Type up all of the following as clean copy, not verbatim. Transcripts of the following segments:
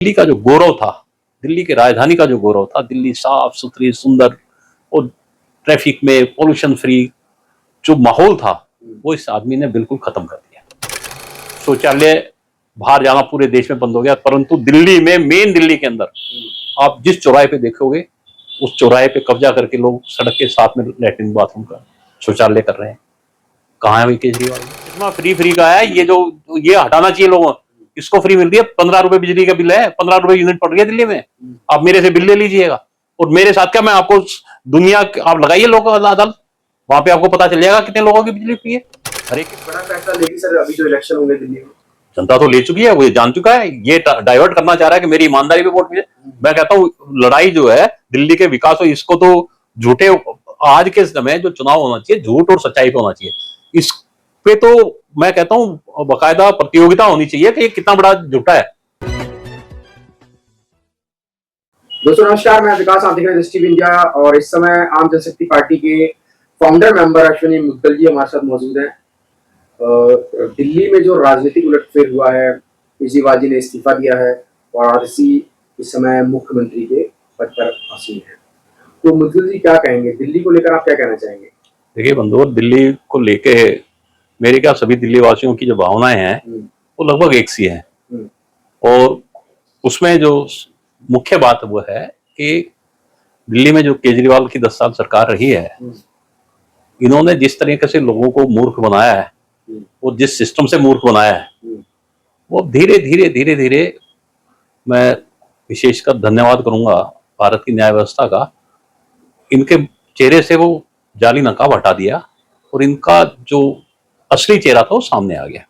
दिल्ली का जो गौरव था, दिल्ली की राजधानी का जो गौरव था, दिल्ली साफ सुथरी सुंदर और ट्रैफिक में पोल्यूशन फ्री जो माहौल था, वो इस आदमी ने बिल्कुल खत्म कर दिया। शौचालय बाहर जाना पूरे देश में बंद हो गया, परंतु दिल्ली में, मेन दिल्ली के अंदर आप जिस चौराहे पे देखोगे, उस चौराहे पे कब्जा करके लोग सड़क के साथ में लैट्रिन बाथरूम का शौचालय कर रहे हैं। कहाँ है भाई केजरीवाल? इतना फ्री फ्री का है ये हटाना चाहिए लोगों। इसको फ्री मिल रही है, 15 रुपए बिजली का बिल है, 15 रुपए यूनिट पड़ रही है दिल्ली में। आप मेरे से बिल ले लीजिएगा और मेरे साथ क्या, मैं आपको दुनिया आप लगाइए लोग अदालत, वहां पे आपको पता चल जाएगा कितने लोगों की बिजली फ्री है। हर एक बड़ा फैसला लेगी सर, अभी जो इलेक्शन होंगे दिल्ली में। जनता तो ले चुकी है, वो जान चुका है, ये डाइवर्ट करना चाह रहा है कि मेरी ईमानदारी पे वोट मिले। मैं कहता हूँ लड़ाई जो है दिल्ली के विकास हो, इसको तो झूठे, आज के समय जो चुनाव होना चाहिए झूठ और सच्चाई पे होना चाहिए। इस पे तो मैं कहता हूँ बाकायदा प्रतियोगिता होनी चाहिए कि ये कितना बड़ा झूठा है। दोस्तों नमस्कार, मैं विकास, आप देख रहे हैं दृष्टि इंडिया और इस समय आम जनशक्ति पार्टी के फाउंडर मेंबर अश्विनी मुद्गल जी हमारे साथ मौजूद हैं। दिल्ली में जो राजनीतिक उलटफेर हुआ है, केजरीवाल जी ने इस्तीफा दिया है और आरसी इस समय मुख्यमंत्री के पद पर आसीन है, तो मुद्गल जी क्या कहेंगे? दिल्ली को लेकर आप क्या कहना चाहेंगे? देखिए बंधु, दिल्ली को लेके मेरे क्या सभी दिल्ली वासियों की जो भावनाएं हैं वो लगभग एक सी हैं। और उसमें जो मुख्य बात वो है कि दिल्ली में जो केजरीवाल की 10 साल सरकार रही है, इन्होंने जिस तरीके से लोगों को मूर्ख बनाया है और जिस सिस्टम से मूर्ख बनाया है, वो धीरे धीरे धीरे धीरे, मैं विशेषकर धन्यवाद करूंगा भारत की न्याय व्यवस्था का, इनके चेहरे से वो जाली नकाब हटा दिया और इनका जो असली चेहरा था वो सामने आ गया।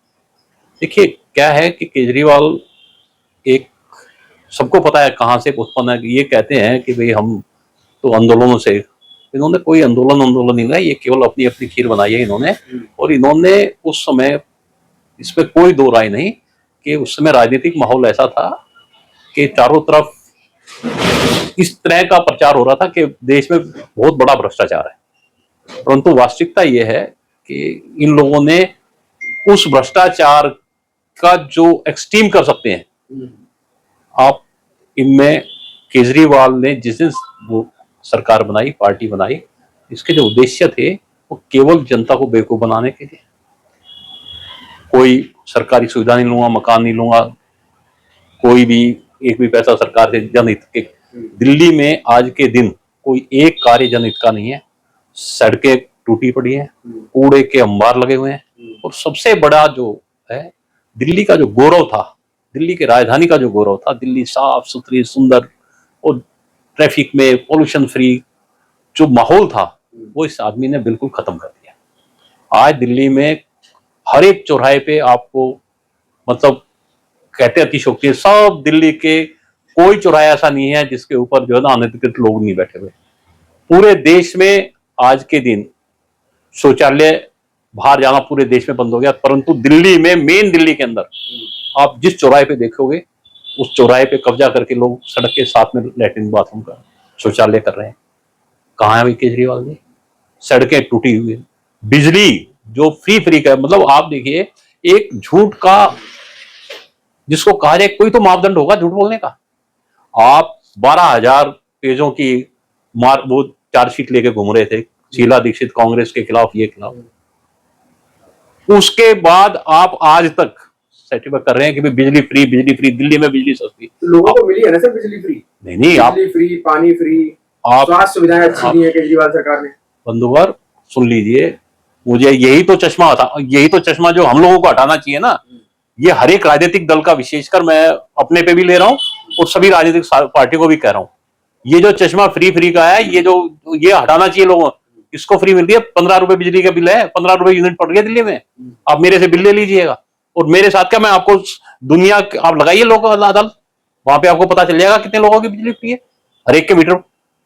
देखिए क्या है कि केजरीवाल एक, सबको पता है कहाँ से उत्पन्न है। ये कहते हैं कि भाई हम तो आंदोलनों से, इन्होंने कोई आंदोलन नहीं लगाया, ये केवल अपनी अपनी खीर बनाई है इन्होंने। और इन्होंने उस समय, इसमें कोई दो राय नहीं कि उस समय राजनीतिक माहौल ऐसा था कि चारों तरफ इस तरह का प्रचार हो रहा था कि देश में बहुत बड़ा भ्रष्टाचार है, परंतु वास्तविकता यह है कि इन लोगों ने उस भ्रष्टाचार का जो एक्सट्रीम कर सकते हैं, आप इनमें केजरीवाल ने जिस दिन वो सरकार बनाई, पार्टी बनाई, इसके जो उद्देश्य थे वो केवल जनता को बेवकूफ बनाने के लिए। कोई सरकारी सुविधा नहीं लूंगा, मकान नहीं लूंगा, कोई भी एक भी पैसा सरकार से जनहित के। दिल्ली में आज के दिन कोई एक कार्य जनहित का नहीं है। सड़कें टूटी पड़ी हैं, कूड़े के अंबार लगे हुए हैं, और सबसे बड़ा जो है, दिल्ली का जो गौरव था, दिल्ली की राजधानी का जो गौरव था, दिल्ली साफ सुथरी सुंदर और ट्रैफिक में पोल्यूशन फ्री जो माहौल था, वो इस आदमी ने बिल्कुल खत्म कर दिया। आज दिल्ली में हर एक चौराहे पे आपको, मतलब कहते अतिशोक्ति है, सब दिल्ली के कोई चौराहा ऐसा नहीं है जिसके ऊपर जो है ना अनधिकृत लोग नहीं बैठे हुए। पूरे देश में आज के दिन शौचालय बाहर जाना पूरे देश में बंद हो गया, परंतु दिल्ली में, मेन दिल्ली के अंदर आप जिस चौराहे पे देखोगे, उस चौराहे पे कब्जा करके लोग सड़क के साथ में लैट्रिन बाथरूम का शौचालय कर रहे हैं। कहाँ है भाई केजरीवाल जी? सड़कें टूटी हुई, बिजली जो फ्री का, मतलब आप देखिए, एक झूठ का जिसको कहा जाए, कोई तो मापदंड होगा झूठ बोलने का। आप 12,000 पेजों की वो चार्जशीट लेके घूम रहे थे, शीला दीक्षित कांग्रेस के खिलाफ, ये खिलाफ, उसके बाद आप आज तक सर्टिफाई कर रहे हैं कि बिजली फ्री, दिल्ली में बिजली सस्ती। लोगों को मिली है ना सर बिजली फ्री? नहीं, आप बिजली फ्री, पानी फ्री, स्वास्थ्य सुविधाएं अच्छी दी है केजरीवाल सरकार ने। बंधुवर सुन लीजिए, मुझे यही तो चश्मा जो हम लोगों को हटाना चाहिए ना। ये हर एक राजनीतिक दल का, विशेषकर मैं अपने पे भी ले रहा हूँ और सभी राजनीतिक पार्टी को भी कह रहा हूँ, ये जो चश्मा फ्री का है, ये हटाना चाहिए लोगों। इसको फ्री मिल रही है, 15 रुपए बिजली का बिल है, 15 रुपए यूनिट पड़ रही है दिल्ली में। आप मेरे से बिल ले लीजिएगा और मेरे साथ क्या, मैं आपको दुनिया, आप लगाइए लोग अदालत, वहां पे आपको पता चल जाएगा कितने लोगों की बिजली फ्री है। हर एक के मीटर,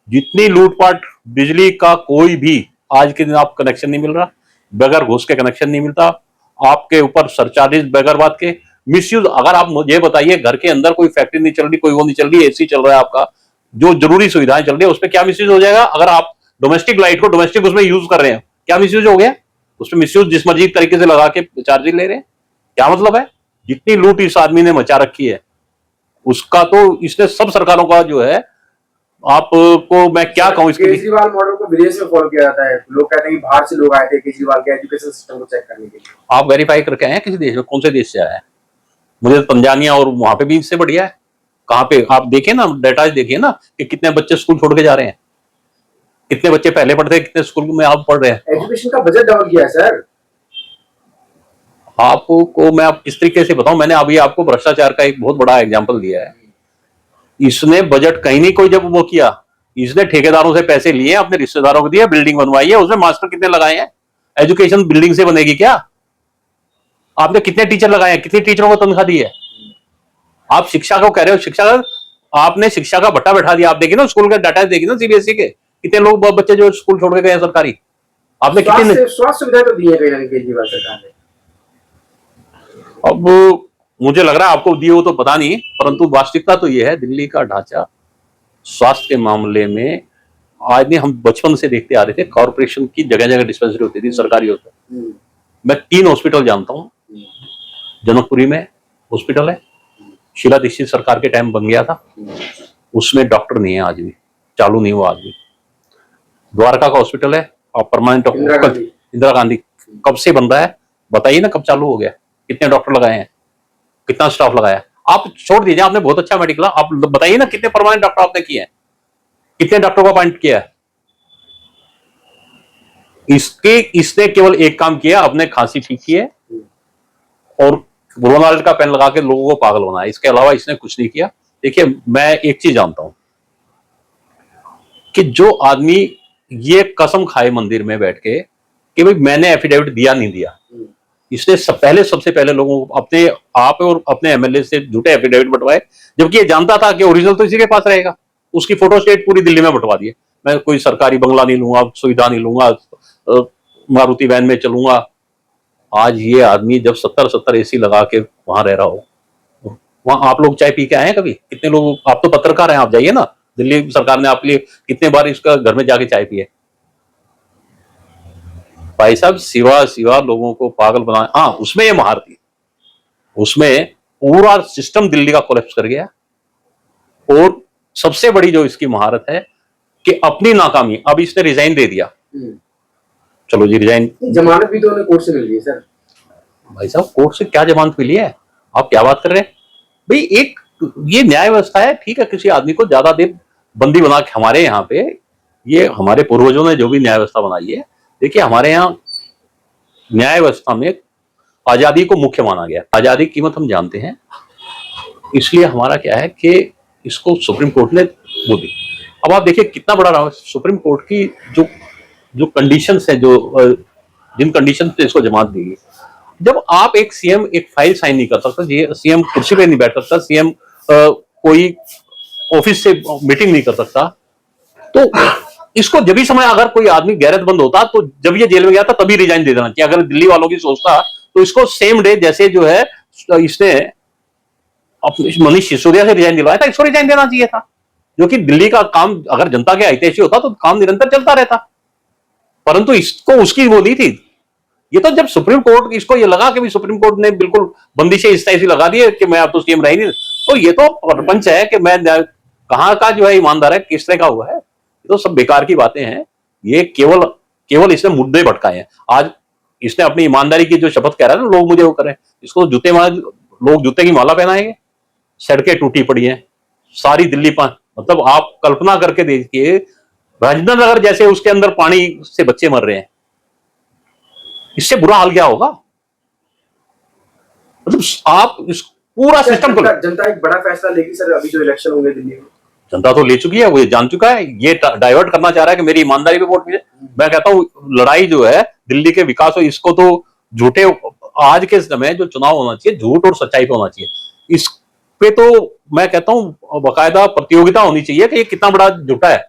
जितनी लूटपाट बिजली का, कोई भी आज के दिन आप कनेक्शन नहीं मिल रहा, बगैर घूस के कनेक्शन नहीं मिलता, आपके ऊपर सरचार्जेस बगैर बात के, मिसयूज। अगर आप मुझे बताइए, घर के अंदर कोई फैक्ट्री नहीं चल रही, कोई वो नहीं चल रही, एसी चल रहा है आपका, जो जरूरी सुविधाएं चल रही है, उस पर क्या मिसयूज हो जाएगा? अगर आप डोमेस्टिक लाइट को डोमेस्टिक उसमें यूज कर रहे हैं, क्या मिसयूज हो गया? उसमें मिसयूज जिस मर्जी तरीके से लगा के चार्जेस ले रहे हैं, क्या मतलब है? जितनी लूट इस आदमी ने मचा रखी है, उसका तो इसने सब सरकारों का जो है, आपको मैं क्या कहूँ इसके लिए। केजरीवाल मॉडल को विदेश में फॉलो किया जाता है। लोग कहते हैं कि बाहर से लोग आए थे केजरीवाल के एजुकेशन सिस्टम को चेक करने के लिए। आप वेरीफाई करके आए हैं किसी देश में? कौन से देश से आया है? मुझे तो तंजानिया और वहां पे भी इससे बढ़िया है। कहाँ पे आप देखिए ना, डाटा देखिए ना कि कितने बच्चे स्कूल छोड़ के जा रहे हैं, कितने बच्चे पहले पढ़ते हैं, कितने स्कूल में आप पढ़ रहे हैं। एजुकेशन का बजट डबल किया है सर। आपको मैं आप इस तरीके से बताऊं, मैंने अभी आपको भ्रष्टाचार का एक बहुत बड़ा एग्जांपल दिया है। इसने बजट कहीं नहीं कोई जब वो किया, इसने ठेकेदारों से पैसे लिए, अपने रिश्तेदारों को दिए, बिल्डिंग बनवाई है, उसने मास्टर कितने लगाए हैं? एजुकेशन बिल्डिंग से बनेगी क्या? आपने कितने टीचर लगाए हैं, कितने टीचरों को तनख्वाह दी है? आप शिक्षा को कह रहे हो, आपने शिक्षा का भट्टा बैठा दिया। आप देखिए ना स्कूल का डाटा, देखिए ना सीबीएसई के कितने लोग बच्चे जो स्कूल छोड़ के गए हैं सरकारी। आपने कितने स्वास्थ्य सुविधा तो दी है केजरीवाल सरकार ने। अब मुझे लग रहा है आपको दिए हो तो पता नहीं, परंतु वास्तविकता तो यह है, दिल्ली का ढांचा स्वास्थ्य के मामले में आज नहीं, हम बचपन से देखते आ रहे थे, कॉर्पोरेशन की जगह जगह डिस्पेंसरी होती थी, सरकारी होता। मैं 3 हॉस्पिटल जानता हूँ। जनकपुरी में हॉस्पिटल है, शीला दीक्षित सरकार के टाइम बन गया था, उसमें डॉक्टर नहीं है आज भी, चालू नहीं हुआ आज भी। द्वारका का हॉस्पिटल है और परमानेंट इंदिरा गांधी कब से बन रहा है बताइए ना, कब चालू हो गया? कितने डॉक्टर लगाए हैं, कितना स्टाफ लगाया? आप छोड़ दीजिए, आपने बहुत अच्छा मेडिकल, आप बताइए ना कितने परमानेंट डॉक्टर आपने किए हैं, कितने डॉक्टर को अपॉइंट किया है? इसने केवल एक काम किया, अपने खांसी ठीक की है और रोनाल्ड का पेन लगा के लोगों को पागल बनाया, इसके अलावा इसने कुछ नहीं किया। देखिए, मैं एक चीज जानता हूं कि जो आदमी ये कसम खाए मंदिर में बैठ के कि भाई मैंने एफिडेविट दिया नहीं दिया, इसने सबसे पहले लोगों को अपने आप और अपने एमएलए से झूठे एफिडेविट बंटवाए, जबकि ये जानता था कि ओरिजिनल तो इसी के पास रहेगा। उसकी फोटो स्टेट पूरी दिल्ली में बंटवा दिए, मैं कोई सरकारी बंगला नहीं लूंगा, सुविधा नहीं लूंगा, मारुति वैन में चलूंगा। आज ये आदमी जब 70 एसी लगा के वहां रह रहा हो, वहां आप लोग चाय पी के आए हैं कभी? कितने लोग, आप तो पत्रकार हैं, आप जाइए ना, दिल्ली सरकार ने आपके लिए कितने बार इसका घर में जाके चाय पिए? भाई साहब, सिवा लोगों को पागल बनाए। हाँ, उसमें ये महार थी, उसमें पूरा सिस्टम दिल्ली का कोलैप्स कर गया। और सबसे बड़ी जो इसकी महारत है कि अपनी नाकामी, अब इसने रिजाइन दे दिया। चलो जी, रिजाइन, जमानत भी तो उन्हें कोर्ट से मिल गई सर। भाई साहब, कोर्ट से क्या जमानत मिली है? आप क्या बात कर रहे हैं भाई? एक ये न्याय व्यवस्था है, ठीक है, किसी आदमी को ज्यादा देर बंदी बना के, हमारे यहाँ पे ये हमारे पूर्वजों ने जो भी न्याय व्यवस्था बनाई है, देखिए हमारे यहाँ न्याय व्यवस्था में आजादी को मुख्य माना गया। आजादी की कीमत हम जानते हैं, इसलिए हमारा क्या है कि इसको सुप्रीम कोर्ट ने वो दी। अब आप देखिए कितना बड़ा रहा, सुप्रीम कोर्ट की जो कंडीशंस है, जो जिन कंडीशन पे इसको जमानत दी गई। जब आप एक सीएम एक फाइल साइन नहीं कर सकता, सीएम कुर्सी पे नहीं बैठ सकता, सीएम कोई ऑफिस से मीटिंग नहीं कर सकता, तो इसको जब भी समय अगर कोई आदमी गैरतमंद होता तो जब ये जेल में गया था तभी रिजाइन दे देना चाहिए। अगर दिल्ली वालों की सोचता तो इसको सेम डे, जैसे जो है इसने मनीष सिसोदिया से रिजाइन दिलवाया था, इसको रिजाइन देना चाहिए था। जो कि दिल्ली का काम अगर जनता के हितैषी होता तो काम निरंतर चलता रहता, परंतु इसको उसकी वो नहीं थी। ये तो जब सुप्रीम कोर्ट इसको ये लगा कि भी सुप्रीम कोर्ट ने बिल्कुल बंदिशें इस तरह से लगा दी है कि मैं अब तो सीएम रह ही नहीं, तो ये तो प्रपंच है कि मैं कहाँ का जो है ईमानदार है, किस तरह का हुआ है। ये तो सब बेकार की बातें हैं। ये केवल इसने मुद्दे भटकाए हैं। आज इसने अपनी ईमानदारी की जो शपथ कह रहा है ना, लोग मुझे वो करें, इसको लोग जूते की माला पहनाएंगे। सड़कें टूटी पड़ी हैं सारी दिल्ली पर, मतलब आप कल्पना करके देखिए, राजेंद्र नगर जैसे उसके अंदर पानी से बच्चे मर रहे हैं, इससे बुरा हाल क्या होगा? मतलब आप इस पूरा सिस्टम को, जनता एक बड़ा फैसला लेगी सर, अभी जो इलेक्शन होंगे दिल्ली में। जनता तो ले चुकी है, वो जान चुका है, ये डाइवर्ट करना चाह रहा है कि मेरी ईमानदारी पे वोट मिले। मैं कहता हूं लड़ाई जो है दिल्ली के विकास हो, इसको तो झूठे, आज के समय जो चुनाव होना चाहिए झूठ और सच्चाई पे होना चाहिए। इस पे तो मैं कहता हूं बाकायदा प्रतियोगिता होनी चाहिए कि ये कितना बड़ा झूठा है।